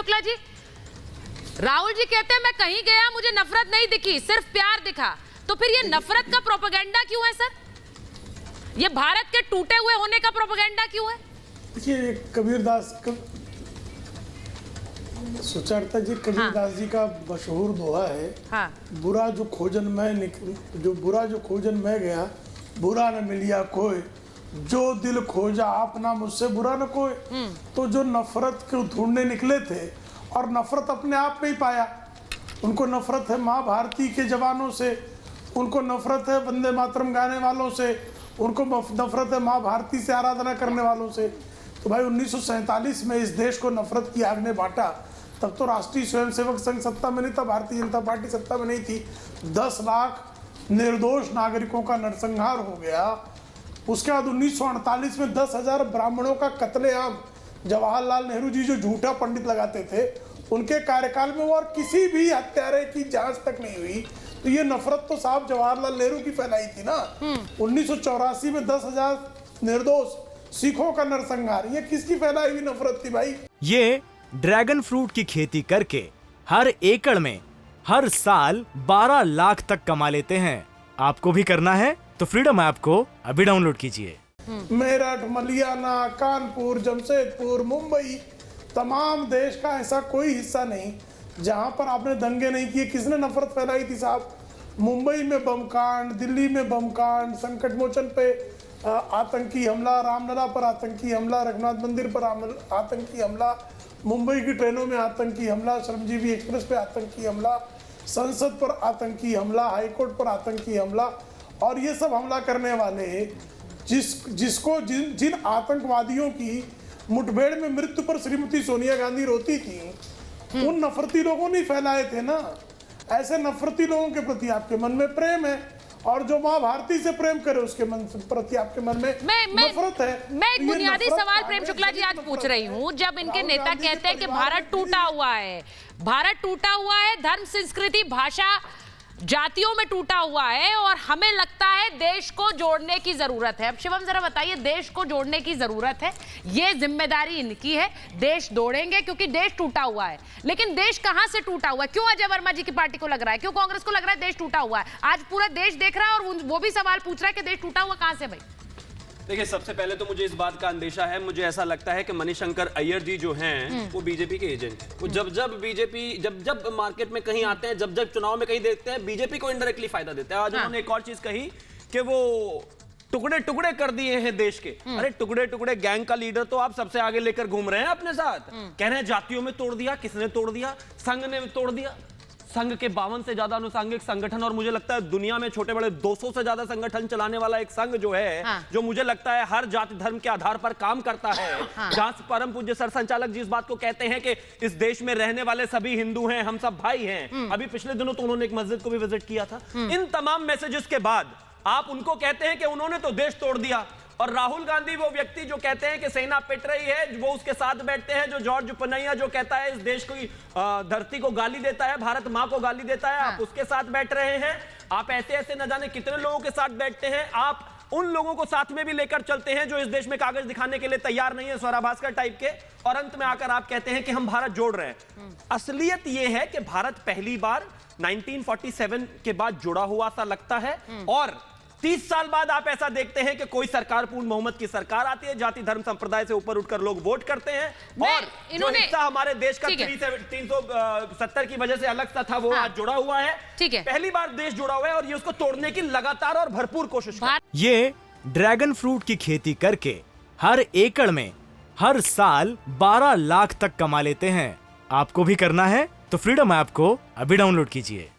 शुक्ला जी, राहुल जी कहते हैं मैं कहीं गया मुझे नफरत नहीं दिखी, सिर्फ प्यार दिखा। तो फिर ये नफरत का प्रोपेगेंडा क्यों है सर? ये भारत के टूटे हुए होने का प्रोपेगेंडा क्यों है? देखिए कबीरदास सुचरिता जी, कबीरदास जी का मशहूर दोहा है, हाँ। बुरा जो खोजन में गया, बुरा न मिलिया कोई, जो दिल खोजा आपना मुझसे बुरा न कोई। तो जो नफरत को ढूंढने निकले थे और नफरत अपने आप में ही पाया। उनको नफरत है माँ भारती के जवानों से, उनको नफरत है वंदे मातरम गाने वालों से, उनको नफरत है माँ भारती से आराधना करने वालों से। तो भाई 1947 में इस देश को नफरत की आग ने बांटा। तब तो राष्ट्रीय स्वयंसेवक संघ सत्ता में नहीं था, भारतीय जनता पार्टी सत्ता में नहीं थी। 10 लाख निर्दोष नागरिकों का नरसंहार हो गया। उसके बाद 1948 में 10,000 ब्राह्मणों का कत्लेआम। जवाहरलाल नेहरू जी जो झूठा पंडित लगाते थे, उनके कार्यकाल में वो और किसी भी हत्यारे की जांच तक नहीं हुई। तो ये नफरत तो साहब जवाहरलाल नेहरू की फैलाई थी ना। 1984 में 10,000 निर्दोष सिखों का नरसंहार, ये किसकी फैलाई हुई नफरत थी भाई? ये ड्रैगन फ्रूट की खेती करके हर एकड़ में हर साल 12 लाख तक कमा लेते हैं। आपको भी करना है तो फ्रीडम ऐप को अभी डाउनलोड कीजिए। मेरठ, मलियाना, कानपुर, जमशेदपुर, मुंबई, तमाम देश का ऐसा कोई हिस्सा नहीं जहां पर आपने दंगे नहीं किए। किसने नफरत फैलाई थी साहब? मुंबई में बम कांड, दिल्ली में बम कांड, संकट मोचन पे आतंकी हमला, रामलला पर आतंकी हमला, रघुनाथ मंदिर पर आतंकी हमला, मुंबई की ट्रेनों में आतंकी हमला, श्रमजीवी एक्सप्रेस पे आतंकी हमला, संसद पर आतंकी हमला, हाईकोर्ट पर आतंकी हमला। और ये सब हमला करने वाले जिन आतंकवादियों की मुठभेड़ में मृत्यु पर श्रीमती सोनिया गांधी रोती थी, उन नफरती लोगों ने फैलाए थे ना। ऐसे नफरती लोगों के प्रति आपके मन में प्रेम है, और जो माँ भारती से प्रेम करे उसके मन प्रति आपके मन में नफरत है। मैं एक बुनियादी सवाल प्रेम शुक्ला जी आज पूछ रही हूँ। जब इनके नेता कहते हैं कि भारत टूटा हुआ है, भारत टूटा हुआ है, धर्म, संस्कृति, भाषा, जातियों में टूटा हुआ है, और हमें लगता है देश को जोड़ने की जरूरत है। अब शिवम जरा बताइए, देश को जोड़ने की जरूरत है, ये जिम्मेदारी इनकी है, देश जोड़ेंगे क्योंकि देश टूटा हुआ है। लेकिन देश कहां से टूटा हुआ है? क्यों अजय वर्मा जी की पार्टी को लग रहा है, क्यों कांग्रेस को लग रहा है देश टूटा हुआ है? आज पूरा देश देख रहा है और वो भी सवाल पूछ रहा है कि देश टूटा हुआ कहां से भाई? देखिए, सबसे पहले तो मुझे इस बात का अंदेशा है, मुझे ऐसा लगता है कि मणिशंकर अय्यर जी जो हैं वो बीजेपी के एजेंट हैं। वो जब बीजेपी जब मार्केट में कहीं आते हैं, जब चुनाव में कहीं देखते हैं, बीजेपी को इनडायरेक्टली फायदा देते हैं। आज उन्होंने एक और चीज कही कि वो टुकड़े टुकड़े कर दिए हैं देश के। अरे टुकड़े टुकड़े गैंग का लीडर तो आप सबसे आगे लेकर घूम रहे हैं अपने साथ। कह रहे हैं जातियों में तोड़ दिया। किसने तोड़ दिया? संघ ने तोड़ दिया। संघ के 52 से ज्यादा अनुसांगिक संगठन, और मुझे लगता है दुनिया में छोटे बड़े 200 से ज्यादा संगठन चलाने वाला एक संघ जो है, जो मुझे लगता है हर जाति धर्म के आधार पर काम करता है। जहां परम पूज्य सर संचालक जी इस बात को कहते हैं कि इस देश में रहने वाले सभी हिंदू हैं, हम सब भाई हैं। अभी पिछले दिनों तो उन्होंने एक मस्जिद को भी विजिट किया था। इन तमाम मैसेजेस के बाद आप उनको कहते हैं कि उन्होंने तो देश तोड़ दिया। और राहुल गांधी वो व्यक्ति जो कहते हैं कि सेना पिट रही है, वो उसके साथ बैठते हैं। जो जॉर्ज पनैया जो कहता है इस देश की धरती को गाली देता है, भारत मां को गाली देता है, आप उसके साथ बैठ रहे हैं। आप ऐसे ऐसे न जाने कितने लोगों के साथ बैठते हैं। आप उन लोगों को साथ में भी लेकर चलते हैं जो इस देश में कागज दिखाने के लिए तैयार नहीं है, स्वरा भास्कर टाइप के। और अंत में आकर आप कहते हैं कि हम भारत जोड़ रहे हैं। असलियत यह है कि भारत पहली बार 1947 के बाद जुड़ा हुआ सा लगता है, और 30 साल बाद आप ऐसा देखते हैं कि कोई सरकार, पूर्ण बहुमत की सरकार आती है, जाति धर्म संप्रदाय से ऊपर उठकर लोग वोट करते हैं, और जो हिस्सा हमारे देश का 370 की वजह से अलग सा था, वो आज जुड़ा हुआ है। ठीक है, पहली बार देश जुड़ा हुआ है, और ये उसको तोड़ने की लगातार और भरपूर कोशिश कर। ये ड्रैगन फ्रूट की खेती करके हर एकड़ में हर साल 12 लाख तक कमा लेते हैं। आपको भी करना है तो फ्रीडम ऐप को अभी डाउनलोड कीजिए।